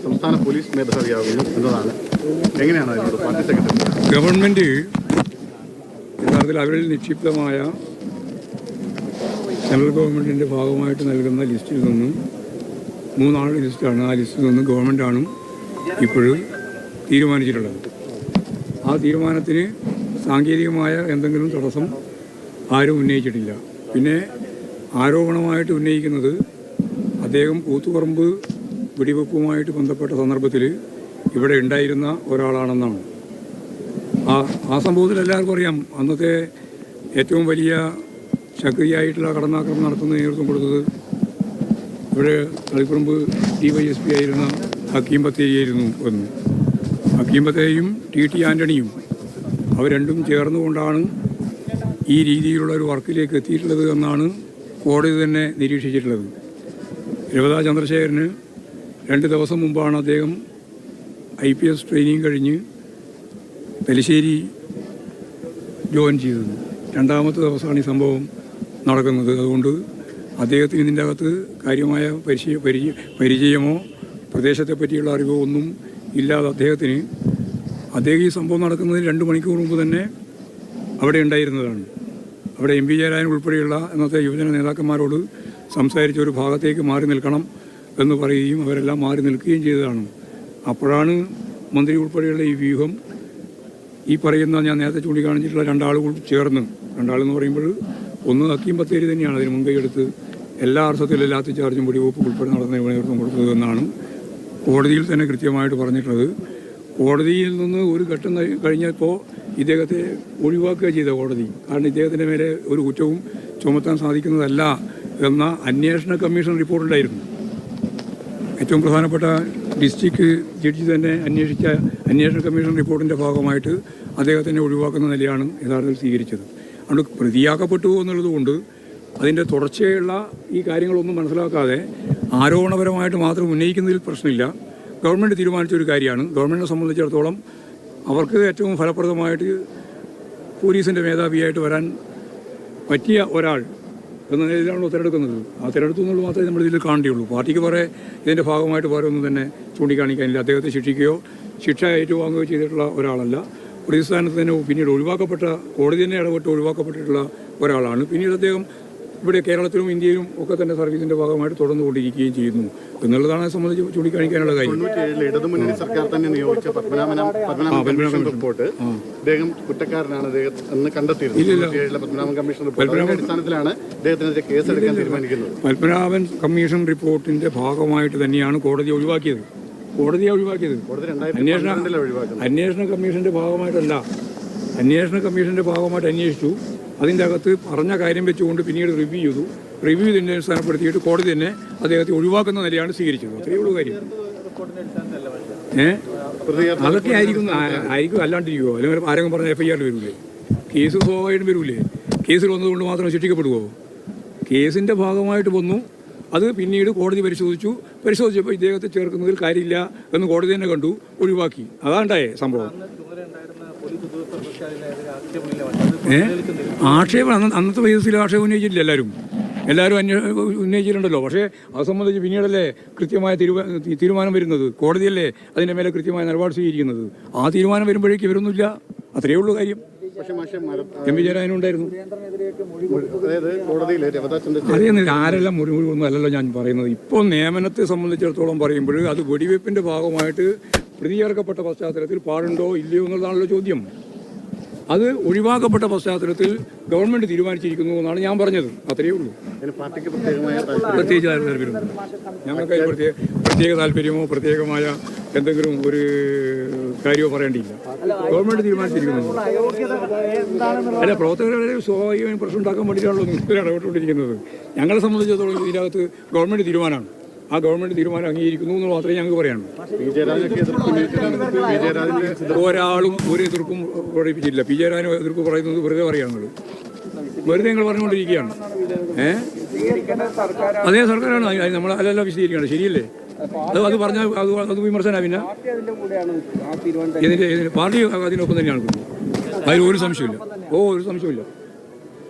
സംസ്ഥാന പോലീസ് മേധാവിയാകുന്നു എന്നതാണ്. എങ്ങനെയാണ് അതിനോട് പാർട്ടി സെക്രട്ടറി? ഗവൺമെൻറ് യഥാർത്ഥത്തിൽ അവരിൽ നിക്ഷിപ്തമായ സെൻട്രൽ ഗവൺമെൻറ്റിൻ്റെ ഭാഗമായിട്ട് നൽകുന്ന ലിസ്റ്റിൽ നിന്നും 3 ആളുടെ ലിസ്റ്റാണ്. ആ ലിസ്റ്റിൽ നിന്നും ഗവൺമെൻറ്റാണ് ഇപ്പോഴും തീരുമാനിച്ചിട്ടുള്ളത്. ആ തീരുമാനത്തിന് സാങ്കേതികമായ എന്തെങ്കിലും തടസ്സം ആരും ഉന്നയിച്ചിട്ടില്ല. പിന്നെ ആരോപണമായിട്ട് ഉന്നയിക്കുന്നത് അദ്ദേഹം കൂത്തുപറമ്പ് വെടിവെപ്പുമായിട്ട് ബന്ധപ്പെട്ട സന്ദർഭത്തിൽ ഇവിടെ ഉണ്ടായിരുന്ന ഒരാളാണെന്നാണ്. ആ സംഭവത്തിൽ എല്ലാവർക്കും അറിയാം. അന്നത്തെ ഏറ്റവും വലിയ ശക്തിയായിട്ടുള്ള കടന്നാക്രമണം നടത്തുന്ന നേതൃത്വം കൊടുത്തത് ഇവിടെ തളിപ്പറമ്പ് DYSP ആയിരുന്ന ഹക്കീം ബത്തേരിയായിരുന്നു എന്ന്. ഹക്കീം ബത്തേരിയും TT ആൻ്റണിയും അവർ രണ്ടും ചേർന്നുകൊണ്ടാണ് ഈ രീതിയിലുള്ള ഒരു വർക്കിലേക്ക് എത്തിയിട്ടുള്ളത് എന്നാണ് കോടതി തന്നെ നിരീക്ഷിച്ചിട്ടുള്ളത്. രവതാ ചന്ദ്രശേഖരന് 2 ദിവസം മുമ്പാണ് അദ്ദേഹം IPS ട്രെയിനിങ് കഴിഞ്ഞ് തലശ്ശേരി ജോയിൻ ചെയ്തത്. 2ാമത്തെ ദിവസമാണ് ഈ സംഭവം നടക്കുന്നത്. അതുകൊണ്ട് അദ്ദേഹത്തിന് ഇതിൻ്റെ അകത്ത് കാര്യമായ പരിചയമോ പ്രദേശത്തെ പറ്റിയുള്ള അറിവോ ഒന്നും ഇല്ലാതെ അദ്ദേഹം ഈ സംഭവം നടക്കുന്നതിന് 2 മണിക്കൂർ മുമ്പ് തന്നെ അവിടെ ഉണ്ടായിരുന്നതാണ്. അവിടെ MP ജയരാജൻ ഉൾപ്പെടെയുള്ള അന്നത്തെ യുവജന നേതാക്കന്മാരോട് സംസാരിച്ച ഒരു ഭാഗത്തേക്ക് മാറി നിൽക്കണം എന്ന് പറയുകയും അവരെല്ലാം മാറി നിൽക്കുകയും ചെയ്തതാണ്. അപ്പോഴാണ് മന്ത്രി ഉൾപ്പെടെയുള്ള ഈ വ്യൂഹം ഈ പറയുന്ന ഞാൻ നേരത്തെ ചൂണ്ടിക്കാണിച്ചിട്ടുള്ള 2 ആളുകൾ ചേർന്ന്, 2 ആളെന്ന് പറയുമ്പോൾ ഒന്ന് ഹക്കീം ബത്തേരി തന്നെയാണ് അതിന് മുൻകൈ എടുത്ത് എല്ലാ അർത്ഥത്തിലും ലാത്തി ചാർജും വെടിവെപ്പ് ഉൾപ്പെടെ നടന്ന നേതൃത്വം കൊടുത്തതെന്നാണ് കോടതിയിൽ തന്നെ കൃത്യമായിട്ട് പറഞ്ഞിട്ടുള്ളത്. കോടതിയിൽ നിന്ന് ഒരു ഘട്ടം കഴിഞ്ഞപ്പോൾ ഇദ്ദേഹത്തെ ഒഴിവാക്കുക ചെയ്ത കോടതി. കാരണം ഇദ്ദേഹത്തിൻ്റെ മേലെ ഒരു കുറ്റവും ചുമത്താൻ സാധിക്കുന്നതല്ല എന്ന അന്വേഷണ കമ്മീഷൻ റിപ്പോർട്ടുണ്ടായിരുന്നു. ഏറ്റവും പ്രധാനപ്പെട്ട ഡിസ്ട്രിക്ട് ജഡ്ജി തന്നെ അന്വേഷിച്ച അന്വേഷണ കമ്മീഷൻ റിപ്പോർട്ടിൻ്റെ ഭാഗമായിട്ട് അദ്ദേഹത്തിനെ ഒഴിവാക്കുന്ന നിലയാണ് യഥാർത്ഥത്തിൽ സ്വീകരിച്ചത്. അതുകൊണ്ട് പ്രതിയാക്കപ്പെട്ടു എന്നുള്ളത് കൊണ്ട് അതിൻ്റെ തുടർച്ചയുള്ള ഈ കാര്യങ്ങളൊന്നും മനസ്സിലാക്കാതെ ആരോപണപരമായിട്ട് മാത്രം ഉന്നയിക്കുന്നതിൽ പ്രശ്നമില്ല. ഗവൺമെൻറ് തീരുമാനിച്ചൊരു കാര്യമാണ്. ഗവൺമെൻറ്റിനെ സംബന്ധിച്ചിടത്തോളം അവർക്ക് ഏറ്റവും ഫലപ്രദമായിട്ട് പോലീസിൻ്റെ മേധാവിയായിട്ട് വരാൻ പറ്റിയ ഒരാൾ എന്ന നിലയിലാണല്ലോ തിരഞ്ഞെടുക്കുന്നത്. ആ തിരഞ്ഞെടുത്തു എന്നുള്ളത് മാത്രമേ നമ്മൾ ഇതിൽ കാണേണ്ടിയുള്ളൂ. പാർട്ടിക്ക് വേറെ ഇതിൻ്റെ ഭാഗമായിട്ട് വേറെ ഒന്നും തന്നെ ചൂണ്ടിക്കാണിക്കാനില്ല. അദ്ദേഹത്തെ ശിക്ഷിക്കുകയോ ശിക്ഷ ഏറ്റുവാങ്ങുകയോ ചെയ്തിട്ടുള്ള ഒരാളല്ല. പ്രതിസ്ഥാനത്ത് തന്നെ പിന്നീട് ഒഴിവാക്കപ്പെട്ട, കോടതി തന്നെ ഇടപെട്ട് ഒഴിവാക്കപ്പെട്ടിട്ടുള്ള ഒരാളാണ്. പിന്നീട് അദ്ദേഹം ഇവിടെ കേരളത്തിലും ഇന്ത്യയിലും ഒക്കെ തന്നെ സർവീസിൻ്റെ ഭാഗമായിട്ട് തുടർന്നുകൊണ്ടിരിക്കുകയും ചെയ്യുന്നു എന്നുള്ളതാണ് സംബന്ധിച്ച് ചൂണ്ടിക്കാണിക്കാനുള്ള കാര്യം. 97 ഇടതുമുന്നണി സർക്കാർ തന്നെ നിയോഗിച്ച പത്മനാഭൻ റിപ്പോർട്ട് അദ്ദേഹം കുറ്റക്കാരനാണ് എന്ന് കണ്ടെത്തിയിരുന്നു. പത്മനാഭൻ കമ്മീഷൻ റിപ്പോർട്ടിന്റെ അടിസ്ഥാനത്തിലാണ് അദ്ദേഹത്തിനെതിരെ കേസെടുക്കാൻ തീരുമാനിക്കുന്നത്. പത്മനാഭൻ കമ്മീഷൻ റിപ്പോർട്ടിന്റെ ഭാഗമായിട്ട് തന്നെയാണ് കോടതിയെ ഒഴിവാക്കിയത്. അന്വേഷണ കമ്മീഷന്റെ ഭാഗമായിട്ടല്ല, അന്വേഷണ കമ്മീഷന്റെ ഭാഗമായിട്ട് അന്വേഷിച്ചു. അതിൻ്റെ അകത്ത് പറഞ്ഞ കാര്യം വെച്ചുകൊണ്ട് പിന്നീട് റിവ്യൂ ഇതിൻ്റെ അടിസ്ഥാനപ്പെടുത്തിയിട്ട് കോടതി തന്നെ അദ്ദേഹത്തെ ഒഴിവാക്കുന്ന നിലയാണ് സ്വീകരിച്ചത്. അത്രയേ ഉള്ളൂ കാര്യം. അതൊക്കെ ആയിരിക്കും അല്ലാണ്ടിരിക്കുമോ? അല്ലെങ്കിൽ ആരെങ്കിലും പറഞ്ഞ FIR വരൂലേ? കേസ് സ്വാഭാവികമായിട്ടും വരൂലേ? കേസിൽ വന്നതുകൊണ്ട് മാത്രം ശിക്ഷിക്കപ്പെടുമോ? കേസിൻ്റെ ഭാഗമായിട്ട് വന്നു. അത് പിന്നീട് കോടതി പരിശോധിച്ചപ്പോൾ ഇദ്ദേഹത്തെ ചേർക്കുന്നതിൽ കാര്യമില്ല എന്ന് കോടതി തന്നെ കണ്ടു, ഒഴിവാക്കി. അതാണ്ടായേ സംഭവം. ആക്ഷേപം അന്നത്തെ വയസ്സിൽ ആക്ഷേപം ഉന്നയിച്ചിട്ടില്ല. എല്ലാവരും ഉന്നയിച്ചിട്ടുണ്ടല്ലോ. പക്ഷേ അത് സംബന്ധിച്ച് പിന്നീടല്ലേ കൃത്യമായ തീരുമാനം വരുന്നത്. കോടതിയല്ലേ അതിൻ്റെ മേലെ കൃത്യമായ നിലപാട് സ്വീകരിക്കുന്നത്. ആ തീരുമാനം വരുമ്പോഴേക്ക് ഇവരൊന്നുമില്ല. അത്രയേ ഉള്ളൂ കാര്യം. MP ജയരാജനും ഉണ്ടായിരുന്നു. അറിയുന്നില്ല ആരെല്ലാം മുറിവൊന്നും അല്ലല്ലോ ഞാൻ പറയുന്നത്. ഇപ്പോൾ നിയമനത്തെ സംബന്ധിച്ചിടത്തോളം പറയുമ്പോൾ അത് വെടിവെപ്പിൻ്റെ ഭാഗമായിട്ട് പ്രതി ചേർക്കപ്പെട്ട പശ്ചാത്തലത്തിൽ പാടുണ്ടോ ഇല്ലയോ എന്നുള്ളതാണല്ലോ ചോദ്യം. അത് ഒഴിവാക്കപ്പെട്ട പശ്ചാത്തലത്തിൽ ഗവൺമെൻറ് തീരുമാനിച്ചിരിക്കുന്നു എന്നാണ് ഞാൻ പറഞ്ഞത്. അത്രയേ ഉള്ളൂ. പ്രത്യേകിച്ച് താല്പര്യമൊന്നും ഞങ്ങൾക്ക് പ്രത്യേക താല്പര്യമോ പ്രത്യേകമായ എന്തെങ്കിലും ഒരു കാര്യമോ പറയേണ്ടിയില്ല. ഗവൺമെൻറ് തീരുമാനിച്ചിരിക്കുന്നു. അല്ല, പ്രവർത്തകരുടെ സ്വാഭാവികമായും പ്രശ്നം ഉണ്ടാക്കാൻ വേണ്ടിയിട്ടാണല്ലോ നിങ്ങൾ ഇടപെട്ടുകൊണ്ടിരിക്കുന്നത്. ഞങ്ങളെ സംബന്ധിച്ചിടത്തോളം ഇതിനകത്ത് ഗവൺമെൻറ് തീരുമാനമാണ്. ആ ഗവൺമെൻറ് തീരുമാനം അംഗീകരിക്കുന്നു എന്ന് മാത്രമേ ഞങ്ങൾക്ക് പറയാനുള്ളൂ. ഒരാളും ഒരു എതിർപ്പും പ്രകടിപ്പിച്ചില്ല. P ജയരാജന് എതിർപ്പ് പറയുന്നത് വെറുതെ പറയാനുള്ളത്. വെറുതെ ഞങ്ങൾ പറഞ്ഞുകൊണ്ടിരിക്കുകയാണ്. അതേ സർക്കാരാണ് നമ്മൾ അതെല്ലാം വിശദീകരിക്കണം. ശരിയല്ലേ? അത് പറഞ്ഞാൽ അത് വിമർശനമാണ്. പിന്നെ പാർട്ടി അതിനൊപ്പം തന്നെയാണ്. അതിൽ ഒരു സംശയമില്ല. ഒരു സംശയമില്ല.